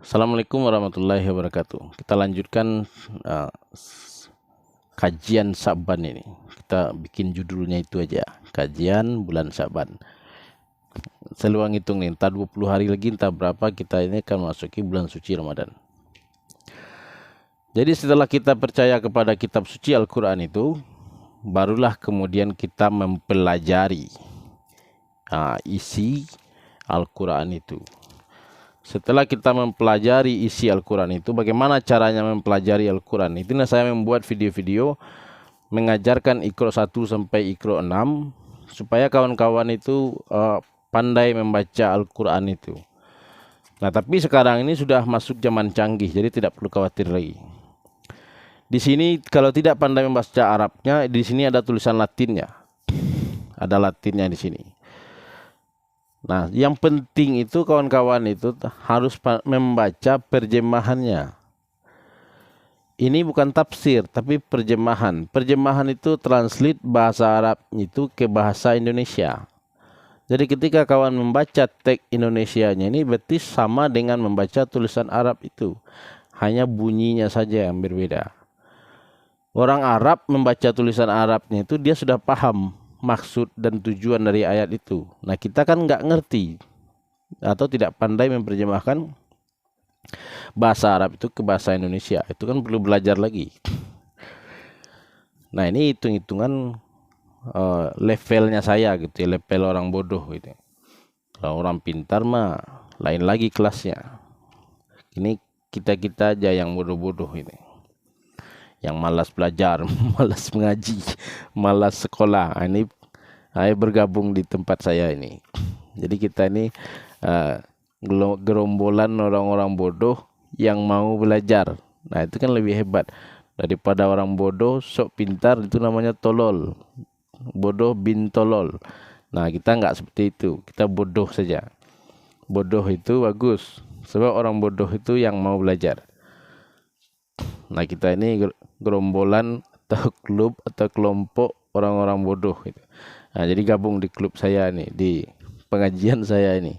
Assalamualaikum warahmatullahi wabarakatuh. Kita lanjutkan uh, kajian Sa'ban ini. Kita bikin judulnya itu aja, kajian bulan Sa'ban. Seluang hitung nih, entah 20 hari lagi, entah berapa kita ini akan masuki bulan suci Ramadan. Jadi setelah kita percaya kepada kitab suci Al-Quran itu, barulah kemudian kita mempelajari isi Al-Quran itu. Setelah kita mempelajari isi Al-Quran itu, bagaimana caranya mempelajari Al-Quran? Itulah saya membuat video-video mengajarkan Iqra 1 sampai Iqra 6 supaya kawan-kawan itu pandai membaca Al-Quran itu. Nah, tapi sekarang ini sudah masuk zaman canggih, jadi tidak perlu khawatir lagi. Di sini kalau tidak pandai membaca Arabnya, di sini ada tulisan Latinnya. Ada Latinnya di sini. Nah, yang penting itu kawan-kawan itu harus membaca terjemahannya. Ini bukan tafsir, tapi terjemahan. Terjemahan itu translate bahasa Arab itu ke bahasa Indonesia. Jadi ketika kawan membaca teks Indonesianya ini berarti sama dengan membaca tulisan Arab itu. Hanya bunyinya saja yang berbeda. Orang Arab membaca tulisan Arabnya itu dia sudah paham maksud dan tujuan dari ayat itu. Nah, kita kan nggak ngerti atau tidak pandai menerjemahkan bahasa Arab itu ke bahasa Indonesia. Itu kan perlu belajar lagi. Nah, ini hitung-hitungan levelnya saya gitu ya, level orang bodoh gitu. Kalau orang pintar mah lain lagi kelasnya. Ini kita-kita aja yang bodoh-bodoh ini. Yang malas belajar, malas mengaji, malas sekolah. Ini saya bergabung di tempat saya ini. Jadi kita ini gerombolan orang-orang bodoh yang mau belajar. Nah, itu kan lebih hebat daripada orang bodoh sok pintar, itu namanya tolol. Bodoh bin tolol. Nah, kita nggak seperti itu. Kita bodoh saja. Bodoh itu bagus, sebab orang bodoh itu yang mau belajar. Nah, kita ini gerombolan atau klub atau kelompok orang-orang bodoh gitu. Nah, jadi gabung di klub saya nih, di pengajian saya ini.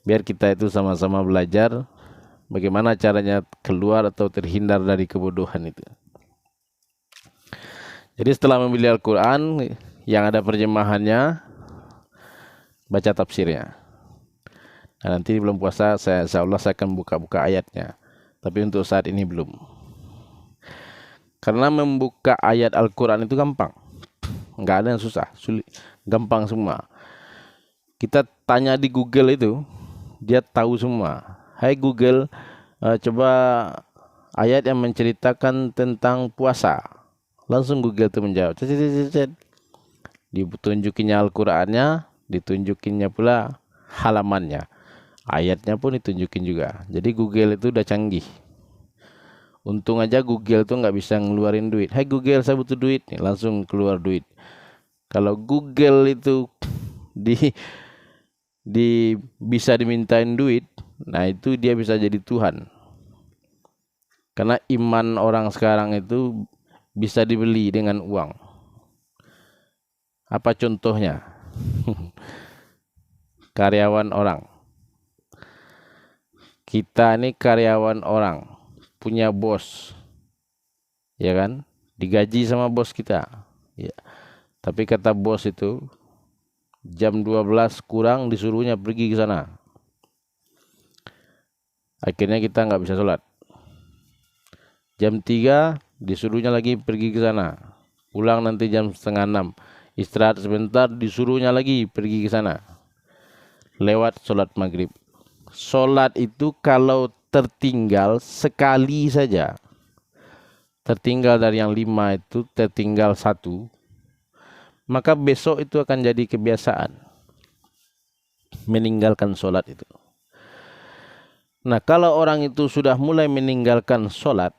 Biar kita itu sama-sama belajar bagaimana caranya keluar atau terhindar dari kebodohan itu. Jadi setelah membeli Al-Quran yang ada terjemahannya, baca tafsirnya. Nah, nanti belum puasa insya Allah saya akan buka-buka ayatnya. Tapi untuk saat ini belum. Karena membuka ayat Al-Quran itu gampang. Nggak ada yang susah, sulit, gampang semua. Kita tanya di Google itu, dia tahu semua. Hai Google, coba ayat yang menceritakan tentang puasa. Langsung Google itu menjawab. Ditunjukinya Al-Qurannya, ditunjukinnya pula halamannya. Ayatnya pun ditunjukin juga. Jadi Google itu udah canggih. Untung aja Google tuh nggak bisa ngeluarin duit. Hai Google, saya butuh duit. Nih, langsung keluar duit. Kalau Google itu bisa dimintain duit, nah itu dia bisa jadi Tuhan. Karena iman orang sekarang itu bisa dibeli dengan uang. Apa contohnya? Karyawan orang. Kita ini karyawan orang, punya bos, ya kan? Digaji sama bos kita. Ya. Tapi kata bos itu, jam 12 kurang disuruhnya pergi ke sana. Akhirnya kita nggak bisa sholat. Jam 3 disuruhnya lagi pergi ke sana. Pulang nanti jam setengah 6. Istirahat sebentar, disuruhnya lagi pergi ke sana. Lewat sholat maghrib. Sholat itu kalau tertinggal sekali saja, tertinggal dari yang 5 itu tertinggal 1, maka besok itu akan jadi kebiasaan meninggalkan sholat itu. Nah, kalau orang itu sudah mulai meninggalkan sholat,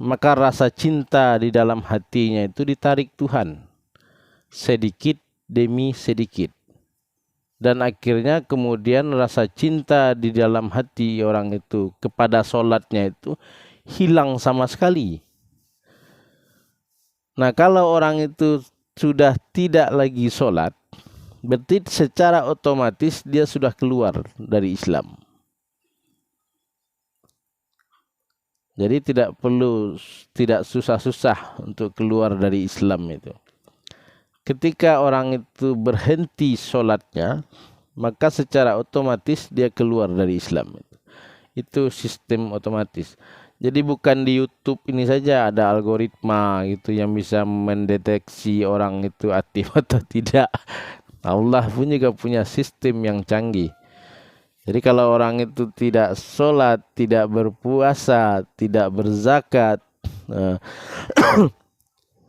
maka rasa cinta di dalam hatinya itu ditarik Tuhan sedikit demi sedikit. Dan akhirnya kemudian rasa cinta di dalam hati orang itu kepada sholatnya itu hilang sama sekali. Nah, kalau orang itu sudah tidak lagi sholat, berarti secara otomatis dia sudah keluar dari Islam. Jadi tidak susah-susah untuk keluar dari Islam itu. Ketika orang itu berhenti sholatnya, maka secara otomatis dia keluar dari Islam. Itu sistem otomatis. Jadi bukan di YouTube ini saja ada algoritma gitu yang bisa mendeteksi orang itu aktif atau tidak. Allah pun juga punya sistem yang canggih. Jadi kalau orang itu tidak sholat, tidak berpuasa, tidak berzakat, eh,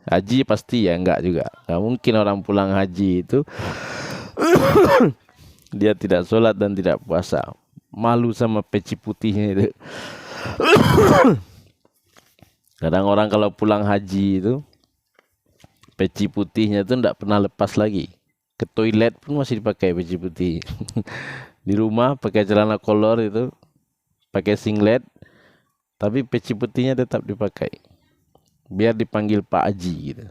haji pasti ya enggak juga. Nggak mungkin orang pulang haji itu dia tidak sholat dan tidak puasa. Malu sama peci putihnya itu. Kadang orang kalau pulang haji itu peci putihnya itu enggak pernah lepas lagi. Ke toilet pun masih dipakai peci putih. Di rumah pakai celana kolor itu, pakai singlet, tapi peci putihnya tetap dipakai. Biar dipanggil Pak Haji gitu.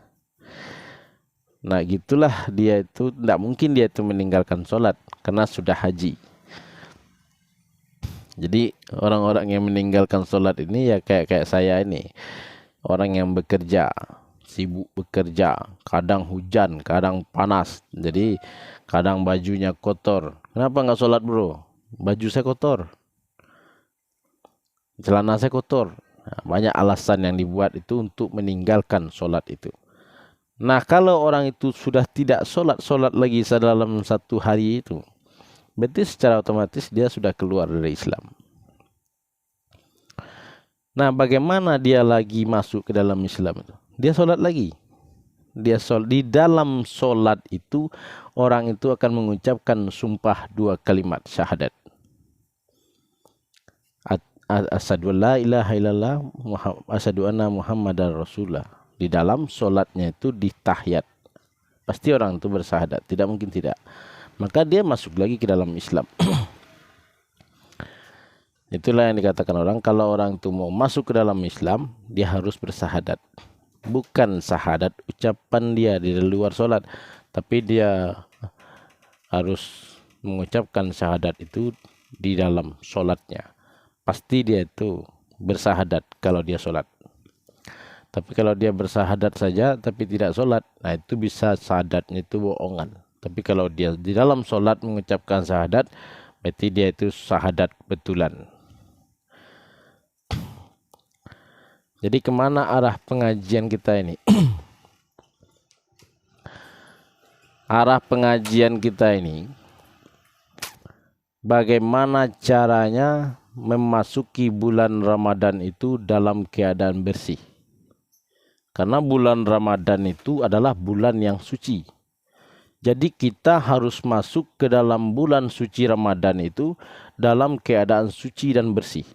Nah gitulah dia itu, tidak mungkin dia itu meninggalkan sholat karena sudah haji. Jadi orang-orang yang meninggalkan sholat ini ya kayak saya ini. Orang yang bekerja, sibuk bekerja, kadang hujan, kadang panas. Jadi kadang bajunya kotor. Kenapa nggak sholat bro? Baju saya kotor, celana saya kotor. Nah, banyak alasan yang dibuat itu untuk meninggalkan sholat itu. Nah kalau orang itu sudah tidak sholat lagi dalam satu hari itu, berarti secara otomatis dia sudah keluar dari Islam. Nah bagaimana dia lagi masuk ke dalam Islam itu? Dia sholat lagi. Di dalam sholat itu orang itu akan mengucapkan sumpah 2 kalimat syahadat. Asyhadu la ilaha illallah asyhadu anna muhammadar rasulullah. Di dalam sholatnya itu di tahiyat. Pasti orang itu bersyahadat, tidak mungkin tidak. Maka dia masuk lagi ke dalam Islam. Itulah yang dikatakan orang, kalau orang itu mau masuk ke dalam Islam, dia harus bersyahadat. Bukan syahadat ucapan dia di luar sholat, tapi dia harus mengucapkan syahadat itu di dalam sholatnya. Pasti dia itu bersyahadat kalau dia sholat. Tapi kalau dia bersyahadat saja tapi tidak sholat, nah itu bisa syahadatnya itu bohongan. Tapi kalau dia di dalam sholat mengucapkan syahadat, berarti dia itu syahadat betulan. Jadi kemana arah pengajian kita ini? Arah pengajian kita ini, bagaimana caranya memasuki bulan Ramadan itu dalam keadaan bersih. Karena bulan Ramadan itu adalah bulan yang suci. Jadi kita harus masuk ke dalam bulan suci Ramadan itu dalam keadaan suci dan bersih.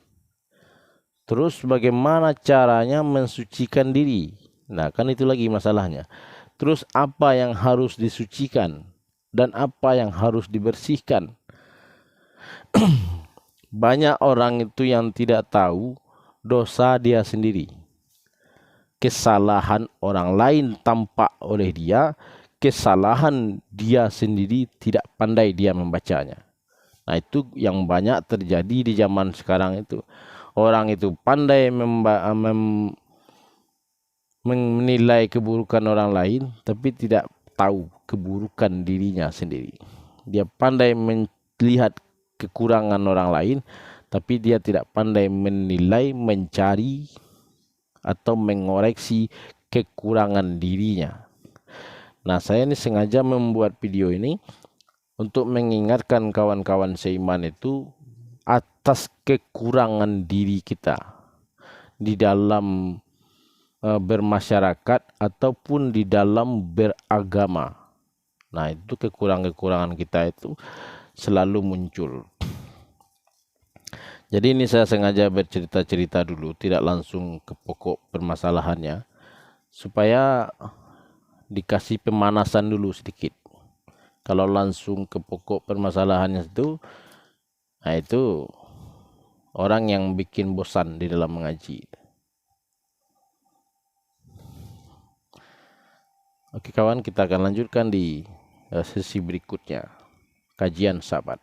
Terus bagaimana caranya mensucikan diri? Nah kan itu lagi masalahnya. Terus apa yang harus disucikan dan apa yang harus dibersihkan? Banyak orang itu yang tidak tahu dosa dia sendiri. Kesalahan orang lain tampak oleh dia, kesalahan dia sendiri tidak pandai dia membacanya. Nah itu yang banyak terjadi di zaman sekarang itu. Orang itu pandai menilai keburukan orang lain, tapi tidak tahu keburukan dirinya sendiri. Dia pandai melihat kekurangan orang lain, tapi dia tidak pandai menilai, mencari, atau mengoreksi kekurangan dirinya. Nah, saya ini sengaja membuat video ini untuk mengingatkan kawan-kawan seiman itu atas kekurangan diri kita di dalam bermasyarakat ataupun di dalam beragama. Nah, itu kekurangan kita itu selalu muncul. Jadi ini saya sengaja bercerita-cerita dulu, tidak langsung ke pokok permasalahannya, supaya dikasih pemanasan dulu sedikit. Kalau langsung ke pokok permasalahannya itu, nah itu orang yang bikin bosan di dalam mengaji. Oke kawan, kita akan lanjutkan di sesi berikutnya, kajian sahabat.